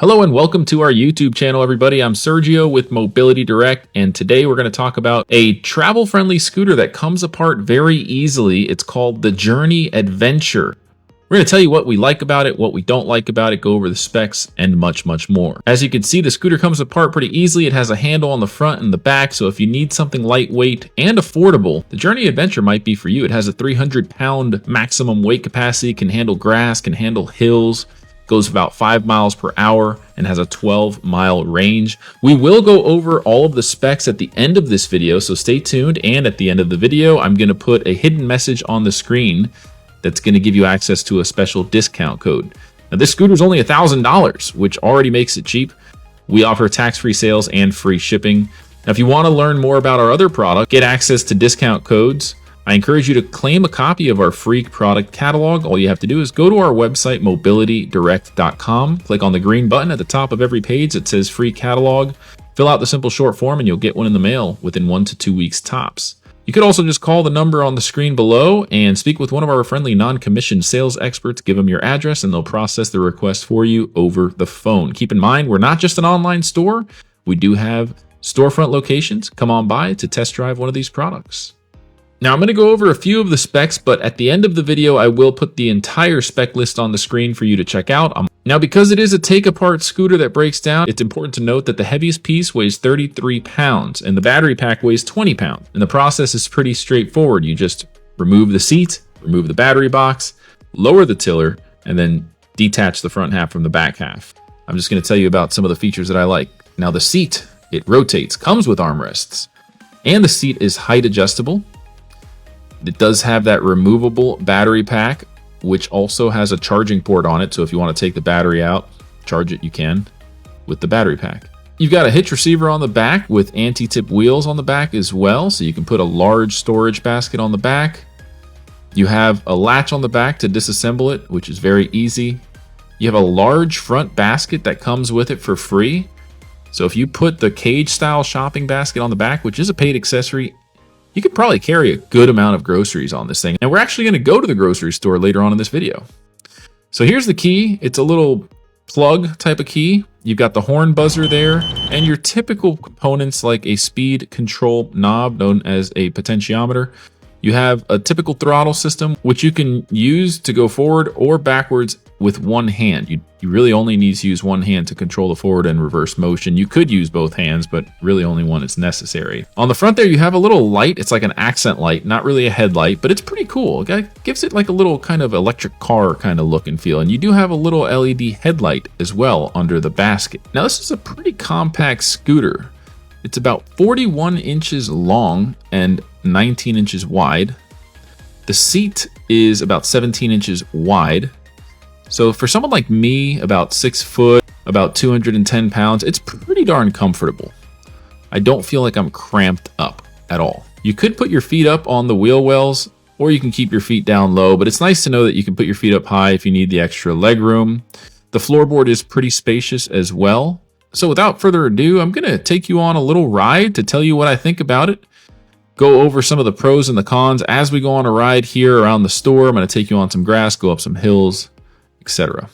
Hello and welcome to our YouTube channel, everybody. I'm Sergio with Mobility Direct, and today we're going to talk about a travel-friendly scooter that comes apart very easily. It's called the Journey Adventure. We're going to tell you what we like about it, what we don't like about it, go over the specs, and much, much more. As you can see, the scooter comes apart pretty easily. It has a handle on the front and the back, so if you need something lightweight and affordable, the Journey Adventure might be for you. It has a 300-pound maximum weight capacity, can handle grass, can handle hills, goes about 5 miles per hour, and has a 12-mile range. We will go over all of the specs at the end of this video, so stay tuned. And at the end of the video, I'm going to put a hidden message on the screen that's going to give you access to a special discount code. Now, this scooter is only $1,000, which already makes it cheap. We offer tax-free sales and free shipping. Now, if you want to learn more about our other product, get access to discount codes, I encourage you to claim a copy of our free product catalog. All you have to do is go to our website, mobilitydirect.com, click on the green button at the top of every page that says free catalog, fill out the simple short form, and you'll get one in the mail within 1 to 2 weeks tops. You could also just call the number on the screen below and speak with one of our friendly non-commissioned sales experts, give them your address, and they'll process the request for you over the phone. Keep in mind, we're not just an online store. We do have storefront locations. Come on by to test drive one of these products. Now, I'm going to go over a few of the specs, but at the end of the video, I will put the entire spec list on the screen for you to check out. Now, because it is a take-apart scooter that breaks down, it's important to note that the heaviest piece weighs 33 pounds, and the battery pack weighs 20 pounds. And the process is pretty straightforward. You just remove the seat, remove the battery box, lower the tiller, and then detach the front half from the back half. I'm just going to tell you about some of the features that I like. Now, the seat, it rotates, comes with armrests, and the seat is height adjustable. It does have that removable battery pack, which also has a charging port on it. So if you want to take the battery out, charge it, you can with the battery pack. You've got a hitch receiver on the back with anti-tip wheels on the back as well. So you can put a large storage basket on the back. You have a latch on the back to disassemble it, which is very easy. You have a large front basket that comes with it for free. So if you put the cage style shopping basket on the back, which is a paid accessory, you could probably carry a good amount of groceries on this thing. And we're actually going to go to the grocery store later on in this video. So here's the key. It's a little plug type of key. You've got the horn buzzer there and your typical components like a speed control knob known as a potentiometer. You have a typical throttle system, which you can use to go forward or backwards with one hand. You really only need to use one hand to control the forward and reverse motion. You could use both hands, but really only one is necessary. On the front there, you have a little light. It's like an accent light, not really a headlight, but it's pretty cool. It gives it like a little kind of electric car kind of look and feel. And you do have a little LED headlight as well under the basket. Now, this is a pretty compact scooter. It's about 41 inches long and 19 inches wide. The seat is about 17 inches wide. So for someone like me, about 6 foot, about 210 pounds, it's pretty darn comfortable. I don't feel like I'm cramped up at all. You could put your feet up on the wheel wells, or you can keep your feet down low, but it's nice to know that you can put your feet up high if you need the extra leg room. The floorboard is pretty spacious as well. So without further ado, I'm going to take you on a little ride to tell you what I think about it. Go over some of the pros and the cons as we go on a ride here around the store. I'm going to take you on some grass, go up some hills, etc.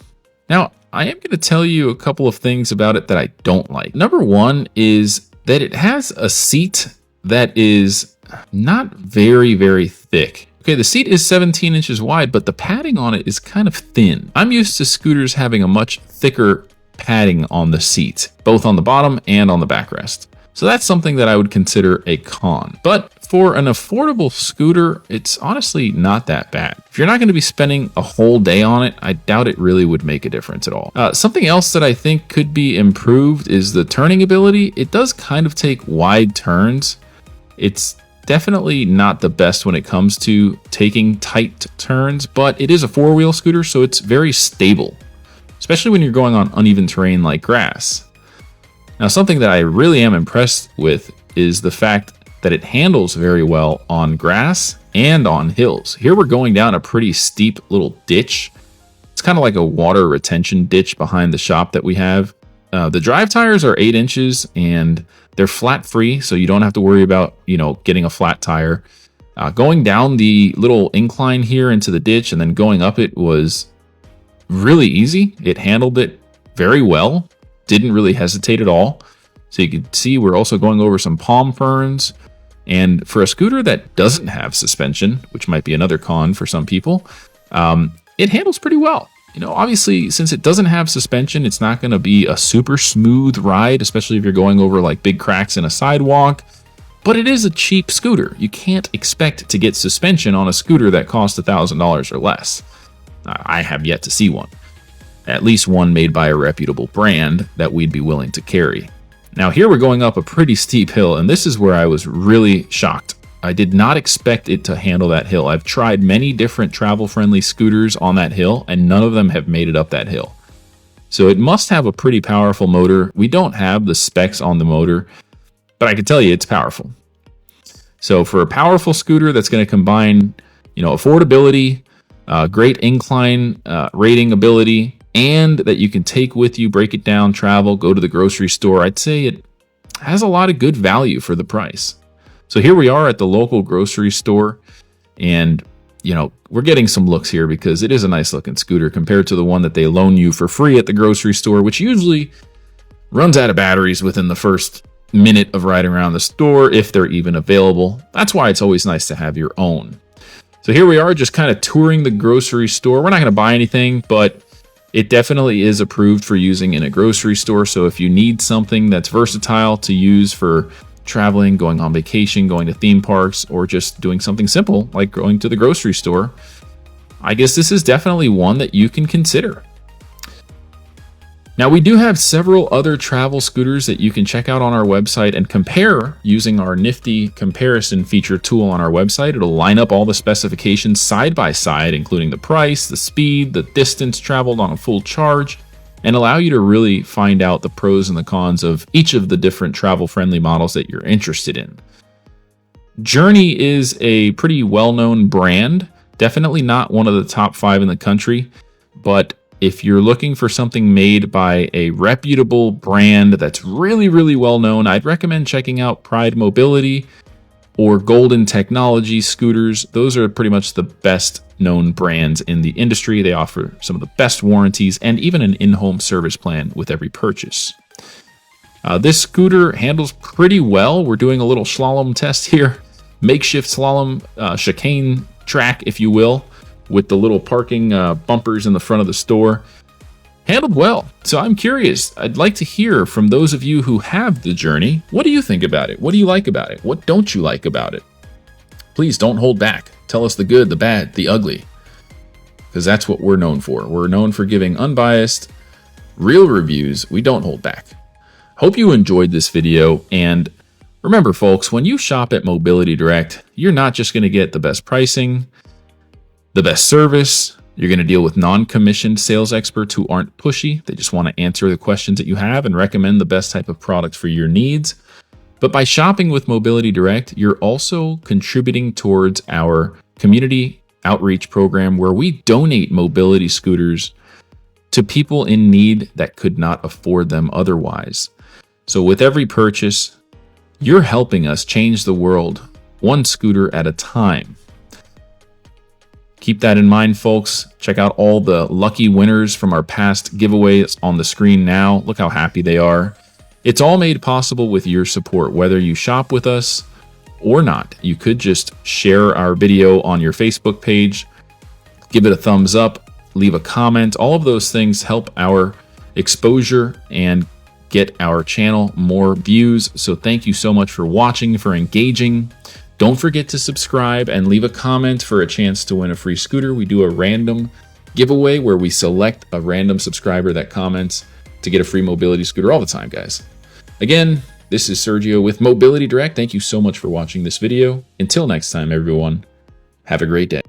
Now, I am going to tell you a couple of things about it that I don't like. Number one is that it has a seat that is not very, very thick. Okay, the seat is 17 inches wide, but the padding on it is kind of thin. I'm used to scooters having a much thicker padding on the seat, both on the bottom and on the backrest. So that's something that I would consider a con. But for an affordable scooter, it's honestly not that bad. If you're not going to be spending a whole day on it, I doubt it really would make a difference at all. Something else that I think could be improved is the turning ability. It does kind of take wide turns. It's definitely not the best when it comes to taking tight turns, but it is a four-wheel scooter, so it's very stable, especially when you're going on uneven terrain like grass. Now, something that I really am impressed with is the fact that it handles very well on grass and on hills. Here we're going down a pretty steep little ditch. It's kind of like a water retention ditch behind the shop that we have. The drive tires are 8 inches and they're flat free, so you don't have to worry about, getting a flat tire. Going down the little incline here into the ditch and then going up it was really easy. It handled it very well. Didn't really hesitate at all. So you can see we're also going over some palm ferns. And for a scooter that doesn't have suspension, which might be another con for some people, it handles pretty well. Obviously, since it doesn't have suspension, it's not going to be a super smooth ride, especially if you're going over like big cracks in a sidewalk. But it is a cheap scooter. You can't expect to get suspension on a scooter that costs $1,000 or less. I have yet to see one. At least one made by a reputable brand that we'd be willing to carry. Now here we're going up a pretty steep hill, and this is where I was really shocked. I did not expect it to handle that hill. I've tried many different travel-friendly scooters on that hill, and none of them have made it up that hill. So it must have a pretty powerful motor. We don't have the specs on the motor, but I can tell you it's powerful. So for a powerful scooter that's going to combine, affordability, great incline rating ability, and that you can take with you, break it down, travel, go to the grocery store, I'd say it has a lot of good value for the price. So here we are at the local grocery store, and we're getting some looks here because it is a nice looking scooter compared to the one that they loan you for free at the grocery store, which usually runs out of batteries within the first minute of riding around the store, if they're even available. That's why it's always nice to have your own. So here we are just kind of touring the grocery store. We're not going to buy anything, but it definitely is approved for using in a grocery store. So if you need something that's versatile to use for traveling, going on vacation, going to theme parks, or just doing something simple like going to the grocery store, I guess this is definitely one that you can consider. Now we do have several other travel scooters that you can check out on our website and compare using our nifty comparison feature tool on our website. It'll line up all the specifications side by side, including the price, the speed, the distance traveled on a full charge, and allow you to really find out the pros and the cons of each of the different travel-friendly models that you're interested in. Journey is a pretty well-known brand, definitely not one of the top 5 in the country, but if you're looking for something made by a reputable brand that's really, really well known, I'd recommend checking out Pride Mobility or Golden Technology scooters. Those are pretty much the best known brands in the industry. They offer some of the best warranties and even an in-home service plan with every purchase. This scooter handles pretty well. We're doing a little slalom test here, makeshift slalom chicane track, if you will, with the little parking bumpers in the front of the store. Handled well. So I'm curious. I'd like to hear from those of you who have the Journey. What do you think about it? What do you like about it? What don't you like about it? Please don't hold back. Tell us the good, the bad, the ugly, because that's what we're known for. We're known for giving unbiased, real reviews. We don't hold back. Hope you enjoyed this video, and remember folks, when you shop at Mobility Direct, you're not just going to get the best pricing, the best service. You're going to deal with non-commissioned sales experts who aren't pushy. They just want to answer the questions that you have and recommend the best type of product for your needs. But by shopping with Mobility Direct, you're also contributing towards our community outreach program where we donate mobility scooters to people in need that could not afford them otherwise. So with every purchase, you're helping us change the world one scooter at a time. Keep that in mind, folks. Check out all the lucky winners from our past giveaways on the screen now. Look how happy they are. It's all made possible with your support, whether you shop with us or not. You could just share our video on your Facebook page, give it a thumbs up, leave a comment. All of those things help our exposure and get our channel more views. So thank you so much for watching, for engaging. Don't forget to subscribe and leave a comment for a chance to win a free scooter. We do a random giveaway where we select a random subscriber that comments to get a free mobility scooter all the time, guys. Again, this is Sergio with Mobility Direct. Thank you so much for watching this video. Until next time, everyone, have a great day.